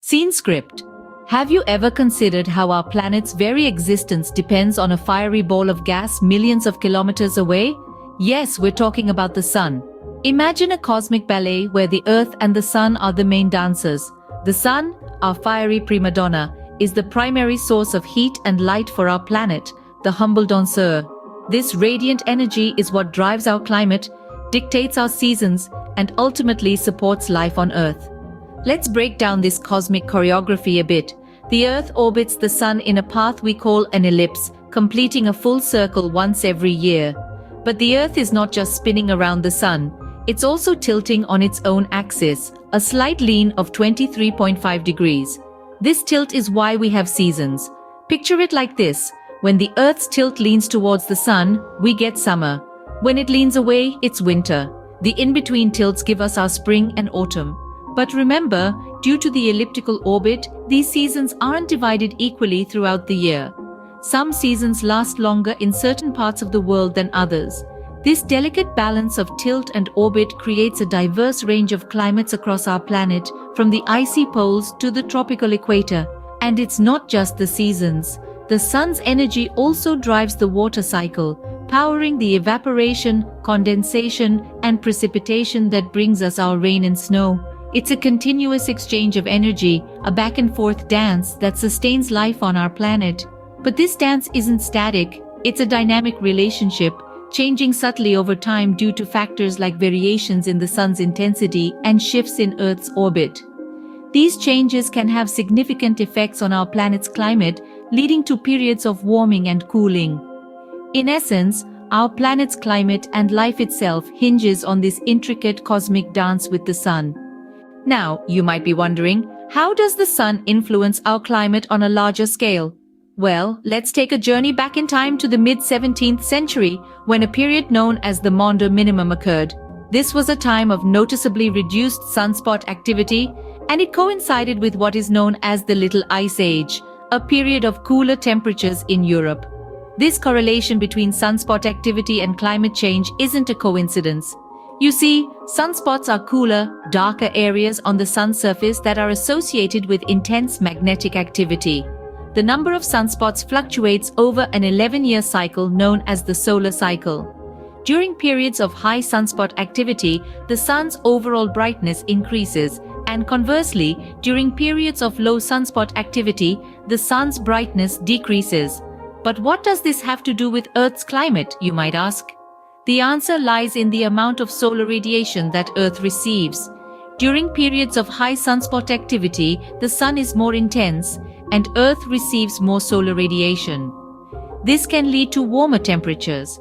Scene script. Have you ever considered how our planet's very existence depends on a fiery ball of gas millions of kilometers away? Yes, we're talking about the sun. Imagine a cosmic ballet where the Earth and the sun are the main dancers. The sun, our fiery prima donna, is the primary source of heat and light for our planet, the humble danseur. This radiant energy is what drives our climate, dictates our seasons, and ultimately supports life on Earth. Let's break down this cosmic choreography a bit. The Earth orbits the sun in a path we call an ellipse, completing a full circle once every year. But the Earth is not just spinning around the sun, it's also tilting on its own axis, a slight lean of 23.5 degrees. This tilt is why we have seasons. Picture it like this: when the Earth's tilt leans towards the sun, we get summer. When it leans away, it's winter. The in-between tilts give us our spring and autumn. But remember, due to the elliptical orbit, these seasons aren't divided equally throughout the year. Some seasons last longer in certain parts of the world than others. This delicate balance of tilt and orbit creates a diverse range of climates across our planet, from the icy poles to the tropical equator. And it's not just the seasons. The sun's energy also drives the water cycle, powering the evaporation, condensation, and precipitation that brings us our rain and snow. It's a continuous exchange of energy, a back-and-forth dance that sustains life on our planet. But this dance isn't static, it's a dynamic relationship, changing subtly over time due to factors like variations in the sun's intensity and shifts in Earth's orbit. These changes can have significant effects on our planet's climate, leading to periods of warming and cooling. In essence, our planet's climate and life itself hinges on this intricate cosmic dance with the sun. Now, you might be wondering, how does the sun influence our climate on a larger scale? Well, let's take a journey back in time to the mid-17th century, when a period known as the Maunder Minimum occurred. This was a time of noticeably reduced sunspot activity, and it coincided with what is known as the Little Ice Age, a period of cooler temperatures in Europe. This correlation between sunspot activity and climate change isn't a coincidence. You see, sunspots are cooler, darker areas on the sun's surface that are associated with intense magnetic activity. The number of sunspots fluctuates over an 11-year cycle known as the solar cycle. During periods of high sunspot activity, the sun's overall brightness increases, and conversely, during periods of low sunspot activity, the sun's brightness decreases. But what does this have to do with Earth's climate, you might ask? The answer lies in the amount of solar radiation that Earth receives. During periods of high sunspot activity, the sun is more intense, and Earth receives more solar radiation. This can lead to warmer temperatures.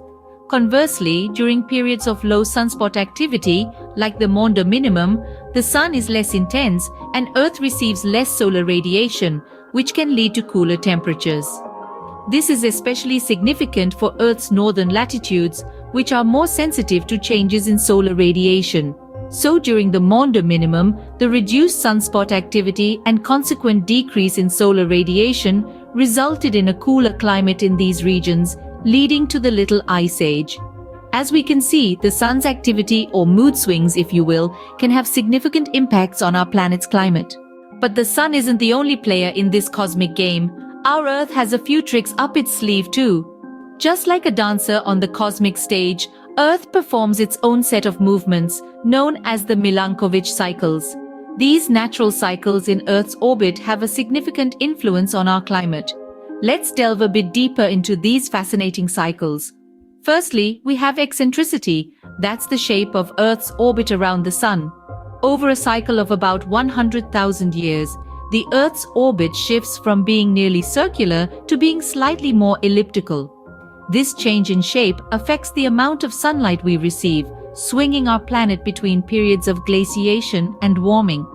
Conversely, during periods of low sunspot activity, like the Maunder Minimum, the sun is less intense and Earth receives less solar radiation, which can lead to cooler temperatures. This is especially significant for Earth's northern latitudes, which are more sensitive to changes in solar radiation. So during the Maunder Minimum, the reduced sunspot activity and consequent decrease in solar radiation resulted in a cooler climate in these regions, leading to the Little Ice Age. As we can see, the sun's activity, or mood swings if you will, can have significant impacts on our planet's climate. But the sun isn't the only player in this cosmic game. Our Earth has a few tricks up its sleeve too. Just like a dancer on the cosmic stage, Earth performs its own set of movements, known as the Milankovitch cycles. These natural cycles in Earth's orbit have a significant influence on our climate. Let's delve a bit deeper into these fascinating cycles. Firstly, we have eccentricity. That's the shape of Earth's orbit around the sun. Over a cycle of about 100,000 years, the Earth's orbit shifts from being nearly circular to being slightly more elliptical. This change in shape affects the amount of sunlight we receive, swinging our planet between periods of glaciation and warming.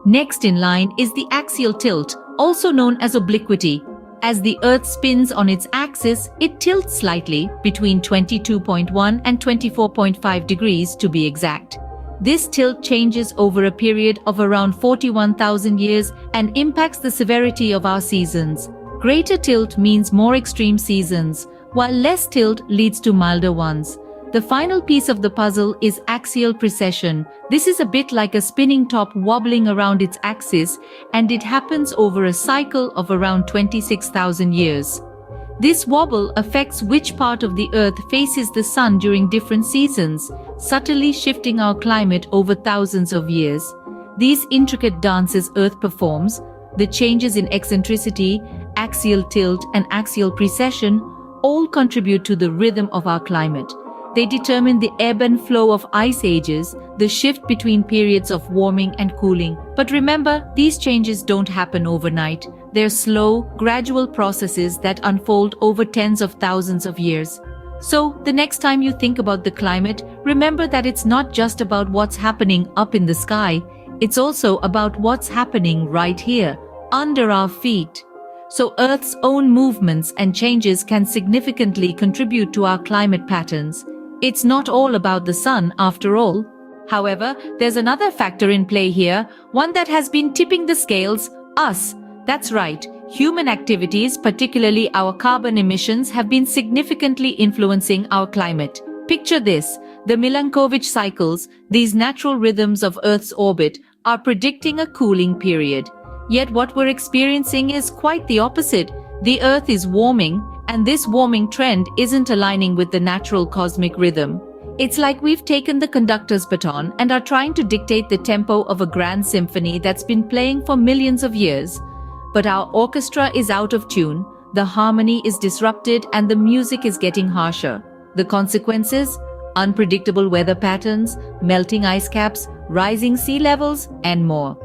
Next in line is the axial tilt, also known as obliquity. As the Earth spins on its axis, it tilts slightly, between 22.1 and 24.5 degrees to be exact. This tilt changes over a period of around 41,000 years and impacts the severity of our seasons. Greater tilt means more extreme seasons, while less tilt leads to milder ones. The final piece of the puzzle is axial precession. This is a bit like a spinning top wobbling around its axis, and it happens over a cycle of around 26,000 years. This wobble affects which part of the Earth faces the sun during different seasons, subtly shifting our climate over thousands of years. These intricate dances Earth performs, the changes in eccentricity, axial tilt, and axial precession, all contribute to the rhythm of our climate. They determine the ebb and flow of ice ages, the shift between periods of warming and cooling. But remember, these changes don't happen overnight. They're slow, gradual processes that unfold over tens of thousands of years. So, the next time you think about the climate, remember that it's not just about what's happening up in the sky, it's also about what's happening right here, under our feet. So Earth's own movements and changes can significantly contribute to our climate patterns. It's not all about the sun, after all. However, there's another factor in play here, one that has been tipping the scales: us. That's right, human activities, particularly our carbon emissions, have been significantly influencing our climate. Picture this: the Milankovitch cycles, these natural rhythms of Earth's orbit, are predicting a cooling period. Yet what we're experiencing is quite the opposite. The Earth is warming, and this warming trend isn't aligning with the natural cosmic rhythm. It's like we've taken the conductor's baton and are trying to dictate the tempo of a grand symphony that's been playing for millions of years. But our orchestra is out of tune, the harmony is disrupted, and the music is getting harsher. The consequences? Unpredictable weather patterns, melting ice caps, rising sea levels, and more.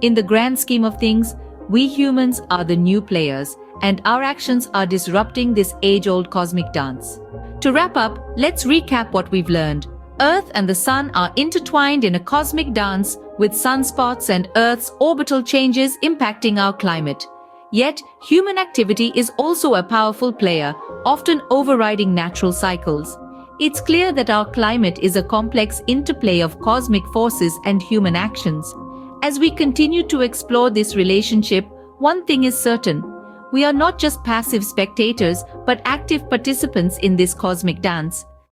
In the grand scheme of things, we humans are the new players, and our actions are disrupting this age-old cosmic dance. To wrap up, let's recap what we've learned. Earth and the Sun are intertwined in a cosmic dance, with sunspots and Earth's orbital changes impacting our climate. Yet, human activity is also a powerful player, often overriding natural cycles. It's clear that our climate is a complex interplay of cosmic forces and human actions. As we continue to explore this relationship, one thing is certain: we are not just passive spectators, but active participants in this cosmic dance.